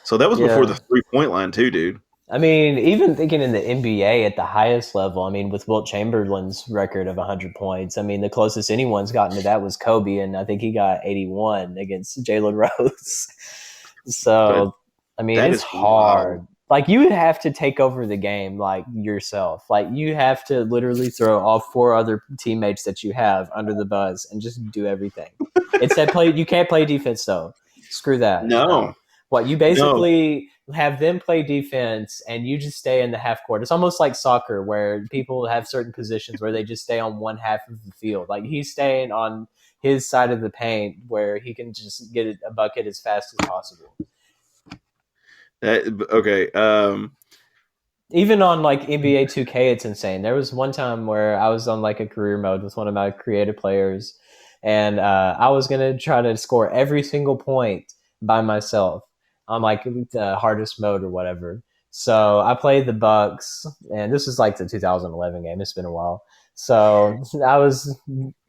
So that was before the 3-point line too, dude. I mean, even thinking in the NBA at the highest level, I mean, with Wilt Chamberlain's record of 100 points, I mean, the closest anyone's gotten to that was Kobe, and I think he got 81 against Jalen Rose. So, I mean, That it's is hard. wild. Like, you would have to take over the game, like, yourself. Like, you have to literally throw all 4 other teammates that you have under the bus and just do everything. It's that play. You can't play defense, though. Screw that. No. What you basically have them play defense and you just stay in the half court. It's almost like soccer where people have certain positions where they just stay on one half of the field. Like he's staying on his side of the paint where he can just get a bucket as fast as possible. Okay. Even on like NBA 2K, it's insane. There was one time where I was on like a career mode with one of my creative players, and I was gonna try to score every single point by myself on like the hardest mode or whatever. So I played the Bucks, and this was like the 2011 game. It's been a while. So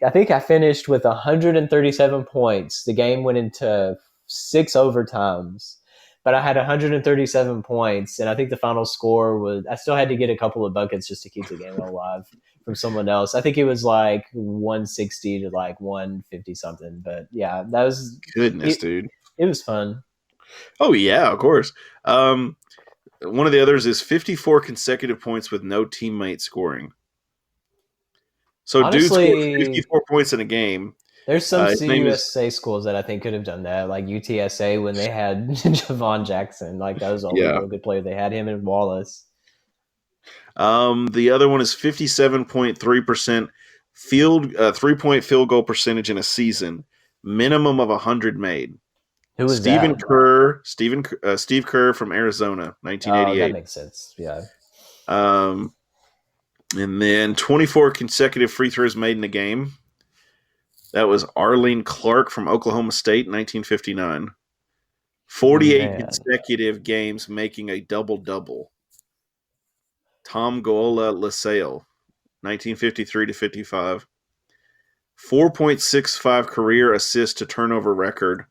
I think I finished with 137 points. The game went into 6 overtimes, but I had 137 points, and I think the final score was, I still had to get a couple of buckets just to keep the game alive from someone else. I think it was like 160 to like 150 something, but yeah, that was Goodness, dude. It was fun. Oh yeah, of course. One of the others is 54 consecutive points with no teammate scoring. So Honestly, dude scored 54 points in a game. There's some His name is CUSA schools that I think could have done that, like UTSA when they had Javon Jackson. Like that was the only real good player they had, him and Wallace. The other one is 57.3% 3-point field goal percentage in a season, minimum of 100 made. Who was Steve that? Kerr, Steve Kerr from Arizona, 1988. That makes sense. Yeah. And then 24 consecutive free throws made in a game. That was Arlene Clark from Oklahoma State, 1959. 48 consecutive games making a double-double. Tom Gola LaSalle, 1953 to 55. 4.65 career assist to turnover record.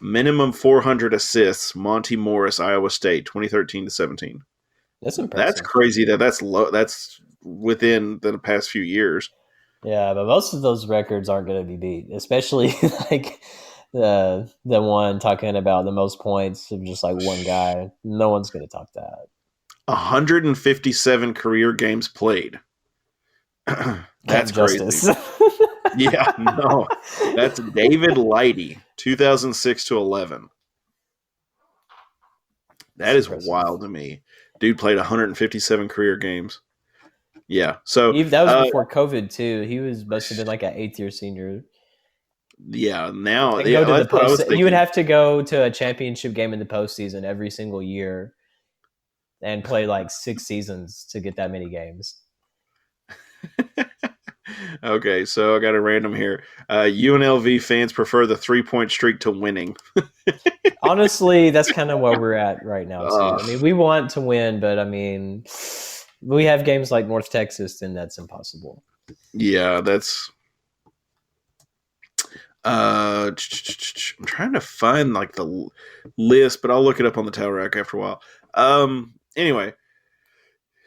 Minimum 400 assists. Monty Morris, Iowa State, 2013 to 17. That's impressive. That's crazy. That's low. That's within the past few years. Yeah, but most of those records aren't going to be beat, especially like the one talking about the most points of just like one guy. No one's going to top that. 157 career games played. That's crazy. Yeah, no. That's David Leidy, 2006 to 11. That is wild to me. Dude played 157 career games. Yeah, so that was before COVID too. He must have been like an 8th year senior. Yeah, now and go to the post. You would have to go to a championship game in the postseason every single year, and play like 6 seasons to get that many games. Okay, so I got a random here. UNLV fans prefer the 3-point streak to winning. Honestly, that's kind of where we're at right now too. I mean, we want to win, but I mean, we have games like North Texas, and that's impossible. Yeah, that's. I'm trying to find like the list, but I'll look it up on the tail rack after a while. Anyway,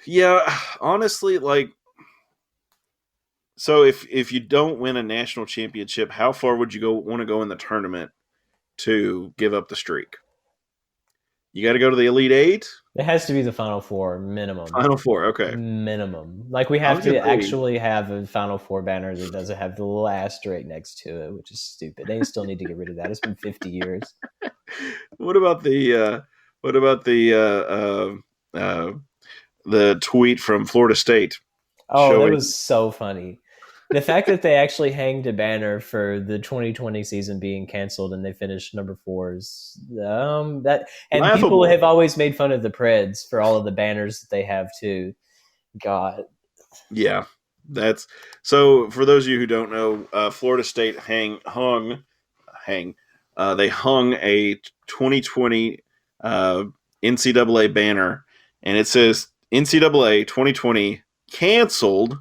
yeah, honestly, like, so if you don't win a national championship, how far would you want to go in the tournament to give up the streak? You got to go to the Elite Eight? It has to be the Final Four minimum. Final Four, okay. Minimum. Like we I have was to gonna say- actually have a Final Four banner that doesn't have the little asterisk next to it, which is stupid. They still need to get rid of that. It's been 50 years. What about the the tweet from Florida State? Oh, that showing- was so funny. The fact that they actually hanged a banner for the 2020 season being canceled and they finished number 4 is that. And Laughable. people have always made fun of the Preds for all of the banners that they have too. God, Yeah, that's so. For those of you who don't know, Florida State they hung a 2020 NCAA banner, and it says NCAA 2020 canceled,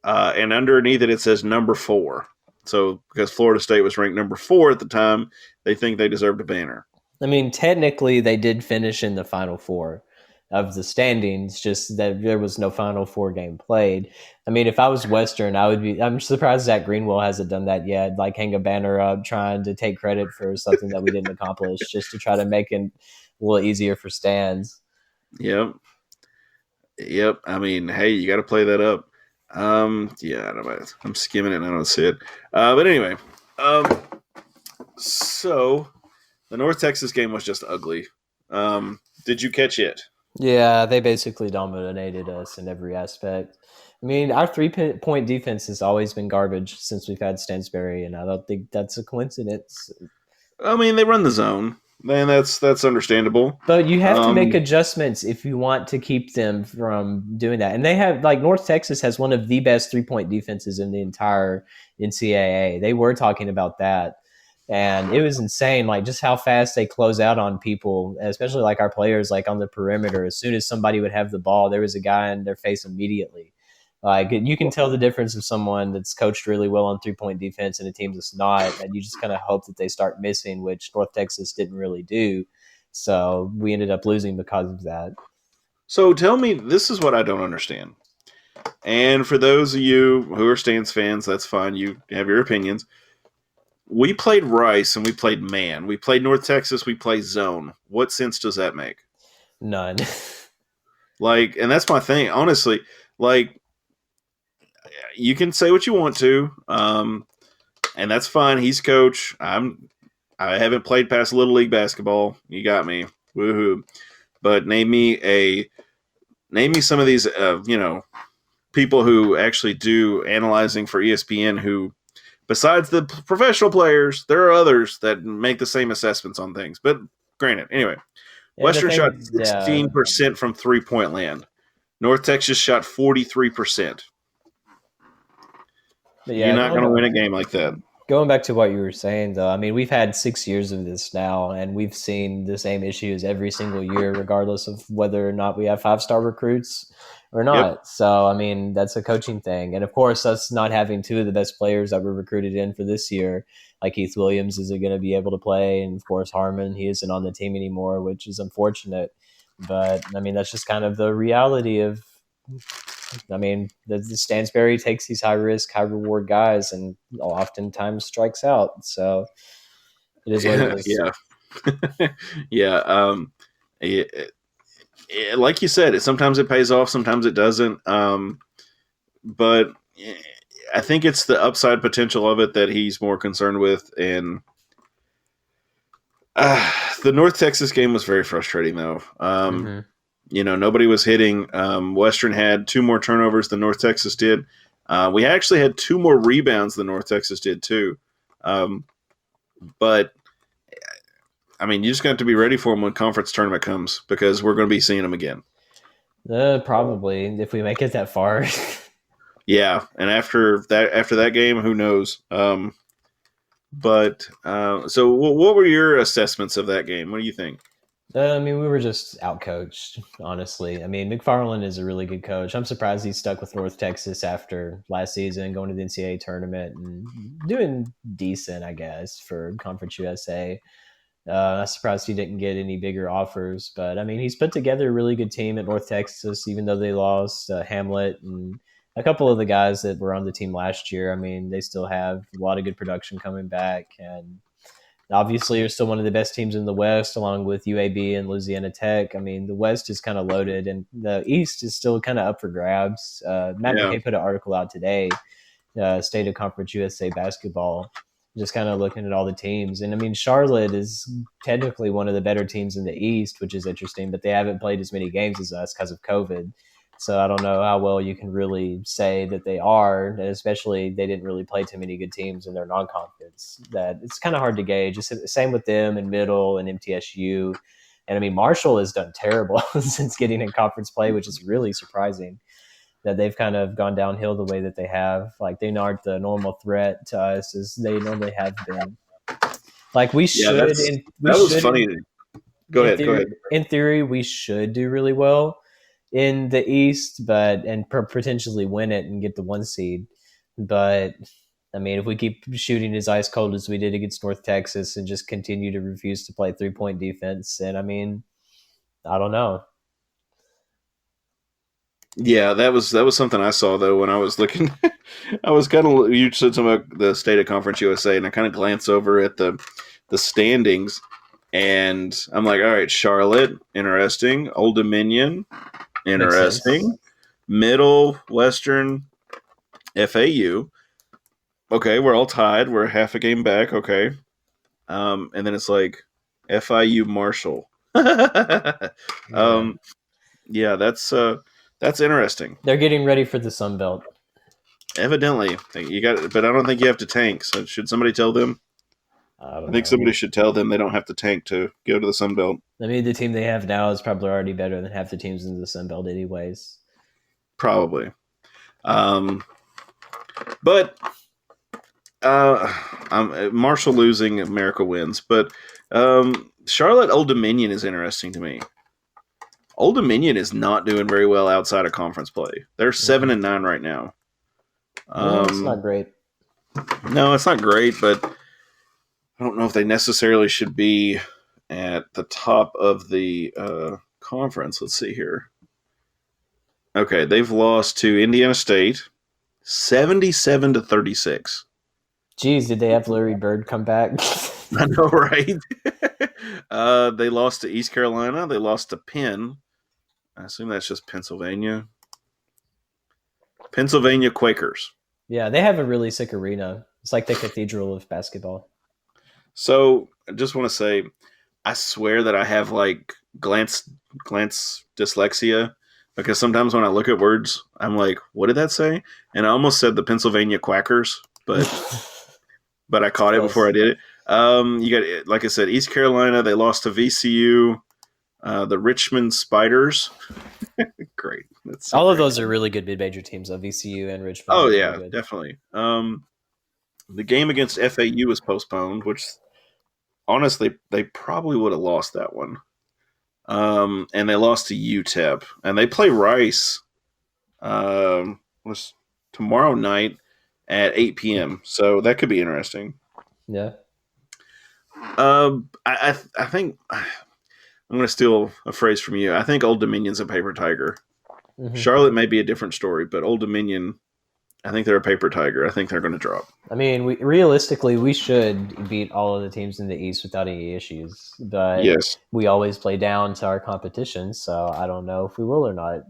and underneath it says number 4. So because Florida State was ranked number 4 at the time, they think they deserved a banner. I mean, technically they did finish in the Final Four of the standings, just that there was no Final Four game played. I mean, if I was Western, I'm surprised Zach Greenwell hasn't done that yet, like hang a banner up trying to take credit for something that we didn't accomplish, just to try to make it a little easier for stands. Yep. I mean, hey, you got to play that up. Yeah, I don't know. I'm skimming it and I don't see it. But anyway, so the North Texas game was just ugly. Did you catch it? Yeah, they basically dominated us in every aspect. I mean, our 3-point defense has always been garbage since we've had Stansbury, and I don't think that's a coincidence. I mean, they run the zone, and that's understandable. But you have to make adjustments if you want to keep them from doing that. And they have, like, North Texas has one of the best 3-point defenses in the entire NCAA. They were talking about that. And it was insane, like, just how fast they close out on people, especially, like, our players, like, on the perimeter. As soon as somebody would have the ball, there was a guy in their face immediately. Like, you can tell the difference of someone that's coached really well on 3-point defense and a team that's not, and you just kind of hope that they start missing, which North Texas didn't really do. So we ended up losing because of that. So tell me, this is what I don't understand. And for those of you who are Stans fans, that's fine. You have your opinions. We played Rice and we played man. We played North Texas. We play zone. What sense does that make? None. Like, and that's my thing. Honestly, like, you can say what you want to, and that's fine. He's coach. I haven't played past Little League basketball. You got me. Woohoo! But name me some of these, people who actually do analyzing for ESPN who. Besides the professional players, there are others that make the same assessments on things. But granted, anyway, Yeah, Western shot 16% from 3-point land. North Texas shot 43%. Yeah, you're not going to win a game like that. Going back to what you were saying, though, I mean, we've had 6 years of this now, and we've seen the same issues every single year, regardless of whether or not we have 5-star recruits or not. Yep. So, I mean, that's a coaching thing. And, of course, us not having 2 of the best players that were recruited in for this year, like Heath Williams isn't going to be able to play, and, of course, Harmon, he isn't on the team anymore, which is unfortunate. But, I mean, that's just kind of the reality of – I mean, the Stansbury takes these high-risk, high-reward guys and oftentimes strikes out. So it is what it is. Yeah. Like you said, sometimes it pays off, sometimes it doesn't. But I think it's the upside potential of it that he's more concerned with. And the North Texas game was very frustrating, though. Nobody was hitting. Western had 2 more turnovers than North Texas did. We actually had 2 more rebounds than North Texas did, too. But, I mean, you just got to be ready for them when conference tournament comes because we're going to be seeing them again. Probably, if we make it that far. Yeah, and after that game, who knows? So what were your assessments of that game? What do you think? I mean, we were just outcoached, honestly. I mean, McFarland is a really good coach. I'm surprised he's stuck with North Texas after last season, going to the NCAA tournament and doing decent, I guess, for Conference USA. I'm surprised he didn't get any bigger offers. But, I mean, he's put together a really good team at North Texas, even though they lost Hamlet and a couple of the guys that were on the team last year. I mean, they still have a lot of good production coming back. And Obviously, you're still one of the best teams in the West, along with UAB and Louisiana Tech. I mean, the West is kind of loaded, and the East is still kind of up for grabs. Matt Yeah. McKay put an article out today, State of Conference USA basketball, just kind of looking at all the teams. And I mean, Charlotte is technically one of the better teams in the East, which is interesting, but they haven't played as many games as us because of COVID. So I don't know how well you can really say that they are, and especially they didn't really play too many good teams in their non-conference. That it's kind of hard to gauge. It's same with them in Middle and MTSU. And I mean, Marshall has done terrible since getting in conference play, which is really surprising that they've kind of gone downhill the way that they have. Like they aren't the normal threat to us as they normally have been. Like we should, that was funny. Go ahead. In theory, we should do really well in the East, but and potentially win it and get the 1 seed. But I mean, if we keep shooting as ice cold as we did against North Texas and just continue to refuse to play 3-point defense, then I mean, I don't know. Yeah, that was something I saw though when I was looking. I was kind of you said something about the State of Conference USA, and I kind of glanced over at the standings, and I'm like, all right, Charlotte, interesting. Old Dominion, interesting. Middle, Western, FAU. Okay, we're all tied. We're half a game back. Okay, and then it's like FIU, Marshall. Yeah, that's interesting. They're getting ready for the Sun Belt. Evidently, you got, but I don't think you have to tank. So should somebody tell them? I think somebody should tell them they don't have to tank to go to the Sun Belt. I mean, the team they have now is probably already better than half the teams in the Sun Belt, anyways. Probably, but Marshall losing, America wins. But Charlotte Old Dominion is interesting to me. Old Dominion is not doing very well outside of conference play. They're 7-9 right now. It's not great. No, it's not great, but I don't know if they necessarily should be at the top of the conference. Let's see here. Okay, they've lost to Indiana State, 77-36. Geez, did they have Larry Bird come back? I know, right? They lost to East Carolina. They lost to Penn. I assume that's just Pennsylvania. Pennsylvania Quakers. Yeah, they have a really sick arena. It's like the cathedral of basketball. So I just want to say, I swear that I have like glance dyslexia, because sometimes when I look at words, I'm like, what did that say? And I almost said the Pennsylvania Quackers, but I caught it before I did it. You got, like I said, East Carolina. They lost to VCU. The Richmond Spiders. Great. That's all of those are really good mid-major teams, though, VCU and Richmond. Oh, yeah, definitely. The game against FAU was postponed, which honestly, they probably would have lost that one. And they lost to UTEP. And they play Rice tomorrow night at 8 p.m. So that could be interesting. Yeah. I think I'm going to steal a phrase from you. I think Old Dominion's a paper tiger. Mm-hmm. Charlotte may be a different story, but Old Dominion, I think they're a paper tiger. I think they're going to drop. I mean, realistically, we should beat all of the teams in the East without any issues. But yes, we always play down to our competition, so I don't know if we will or not.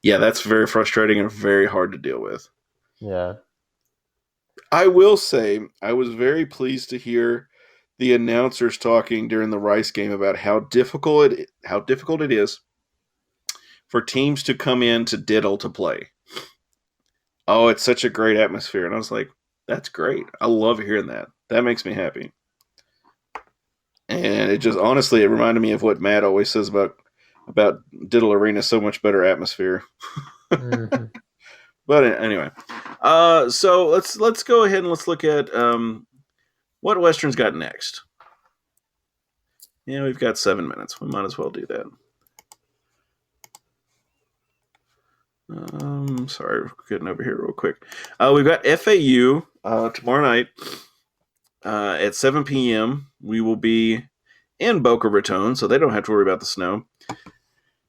Yeah, that's very frustrating and very hard to deal with. Yeah. I will say I was very pleased to hear the announcers talking during the Rice game about how difficult it is for teams to come in to diddle to play. Oh, it's such a great atmosphere. And I was like, that's great. I love hearing that. That makes me happy. And it just, honestly, it reminded me of what Matt always says about Diddle Arena, so much better atmosphere. Mm-hmm. But anyway, so let's go ahead and let's look at what Western's got next. Yeah, we've got 7 minutes. We might as well do that. Sorry, we're getting over here real quick. We've got FAU tomorrow night at 7 p.m. We will be in Boca Raton, so they don't have to worry about the snow.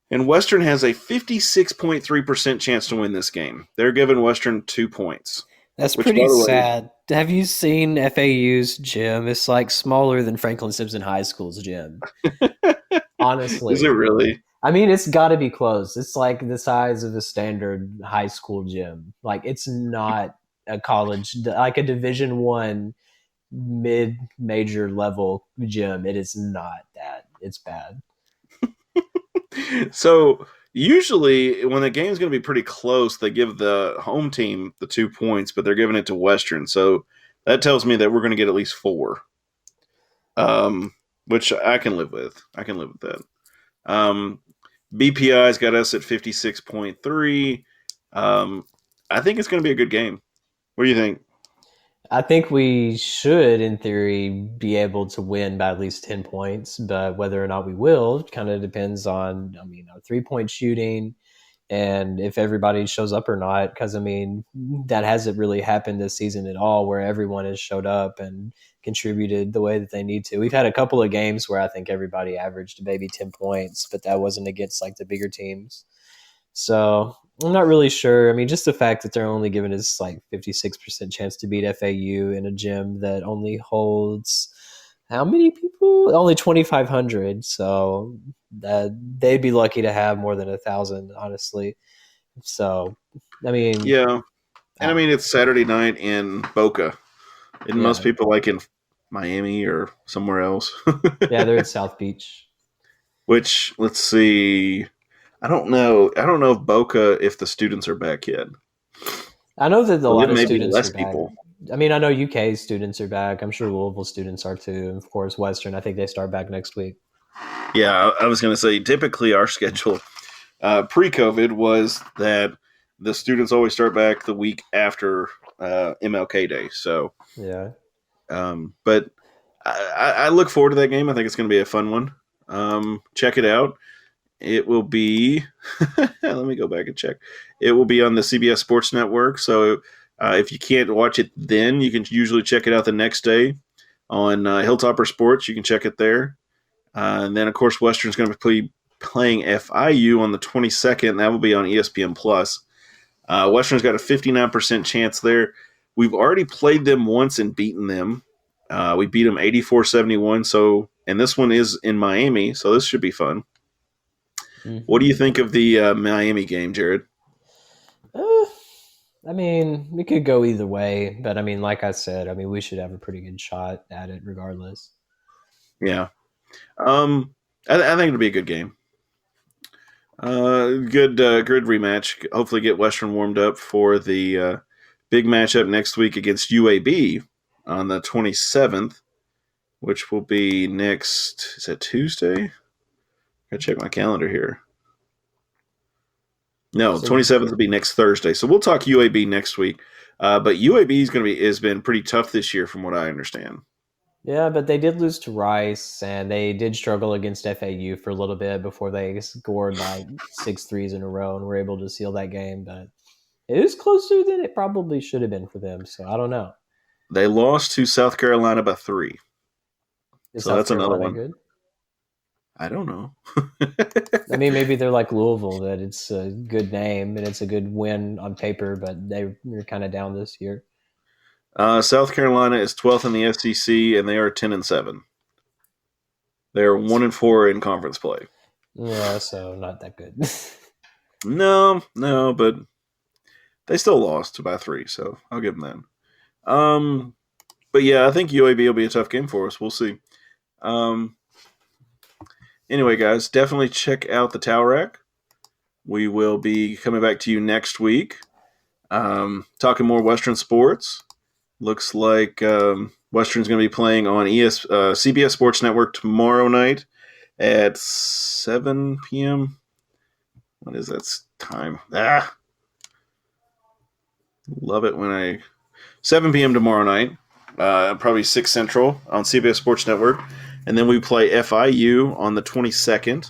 And Western has a 56.3% chance to win this game. They're giving Western 2 points. That's Which, pretty by the way, sad. Have you seen FAU's gym? It's like smaller than Franklin Simpson High School's gym. is it Honestly. really? I mean, it's got to be close. It's like the size of a standard high school gym. Like it's not a college, like a Division One mid major level gym. It is not that. It's bad. So usually, when the game's going to be pretty close, they give the home team the 2 points, but they're giving it to Western. So that tells me that we're going to get at least 4, which I can live with. I can live with that. BPI's got us at 56.3. I think it's going to be a good game. What do you think? I think we should, in theory, be able to win by at least 10 points, but whether or not we will kind of depends on, I mean, our 3-point shooting and if everybody shows up or not. Because, I mean, that hasn't really happened this season at all where everyone has showed up and contributed the way that they need to. We've had a couple of games where I think everybody averaged maybe 10 points, but that wasn't against like the bigger teams. So I'm not really sure. I mean, just the fact that they're only giving us like 56% chance to beat FAU in a gym that only holds how many people? Only 2,500. So that they'd be lucky to have more than 1,000, honestly. So, I mean, Yeah. And I mean, it's Saturday night in Boca. And most people like in Miami or somewhere else. Yeah, they're at South Beach. Which, let's see. I don't know. I don't know if Boca, if the students are back yet. I know that a lot of Maybe students less are back. people. I mean, I know UK students are back. I'm sure Louisville students are too. And of course, Western, I think they start back next week. Yeah, I was going to say, typically our schedule pre-COVID was that the students always start back the week after MLK Day. So, yeah. But I look forward to that game. I think it's going to be a fun one. Check it out. It will be. Let me go back and check. It will be on the CBS Sports Network. So if you can't watch it then, you can usually check it out the next day on Hilltopper Sports. You can check it there. And then, of course, Western's going to be playing FIU on the 22nd. That will be on ESPN Plus. Western's got a 59% chance there. We've already played them once and beaten them. We beat them 84-71. So, and this one is in Miami, so this should be fun. Mm-hmm. What do you think of the Miami game, Jared? I mean, it could go either way, but I mean, like I said, I mean, we should have a pretty good shot at it regardless. Yeah. I think it'll be a good game. Good rematch. Hopefully get Western warmed up for the big matchup next week against UAB on the 27th, which will be next, is that Tuesday? Gotta check my calendar here. No, 27th will be next Thursday. So we'll talk UAB next week. But UAB has been pretty tough this year from what I understand. Yeah, but they did lose to Rice, and they did struggle against FAU for a little bit before they scored like 6 threes in a row and were able to seal that game. But it was closer than it probably should have been for them, so I don't know. They lost to South Carolina by 3. Is so South that's Carolina another one. Good? I don't know. I mean, maybe they're like Louisville, that it's a good name and it's a good win on paper, but they're kind of down this year. South Carolina is 12th in the SEC, and they are 10-7. They are 1-4 in conference play. Yeah, so not that good. No, but they still lost by 3, so I'll give them that. But yeah, I think UAB will be a tough game for us. We'll see. Anyway, guys, definitely check out the Towel Rack. We will be coming back to you next week, talking more Western sports. Looks like Western's going to be playing on CBS Sports Network tomorrow night at 7 p.m. What is that time? Love it when 7 p.m. tomorrow night, probably 6 Central on CBS Sports Network. And then we play FIU on the 22nd,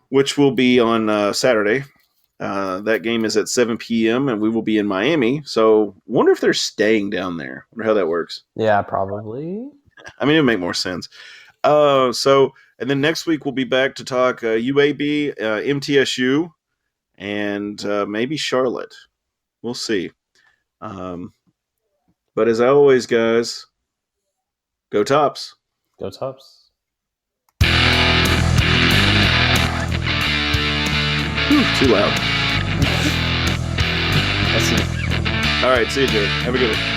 which will be on Saturday. That game is at 7 p.m. and we will be in Miami. So wonder if they're staying down there. Wonder how that works. Yeah, probably. I mean, it would make more sense. And then next week we'll be back to talk UAB, MTSU, and maybe Charlotte. We'll see. But as always, guys, go Tops. Go Tops. Whew, too loud. That's it. All right, see you, Jared. Have a good one.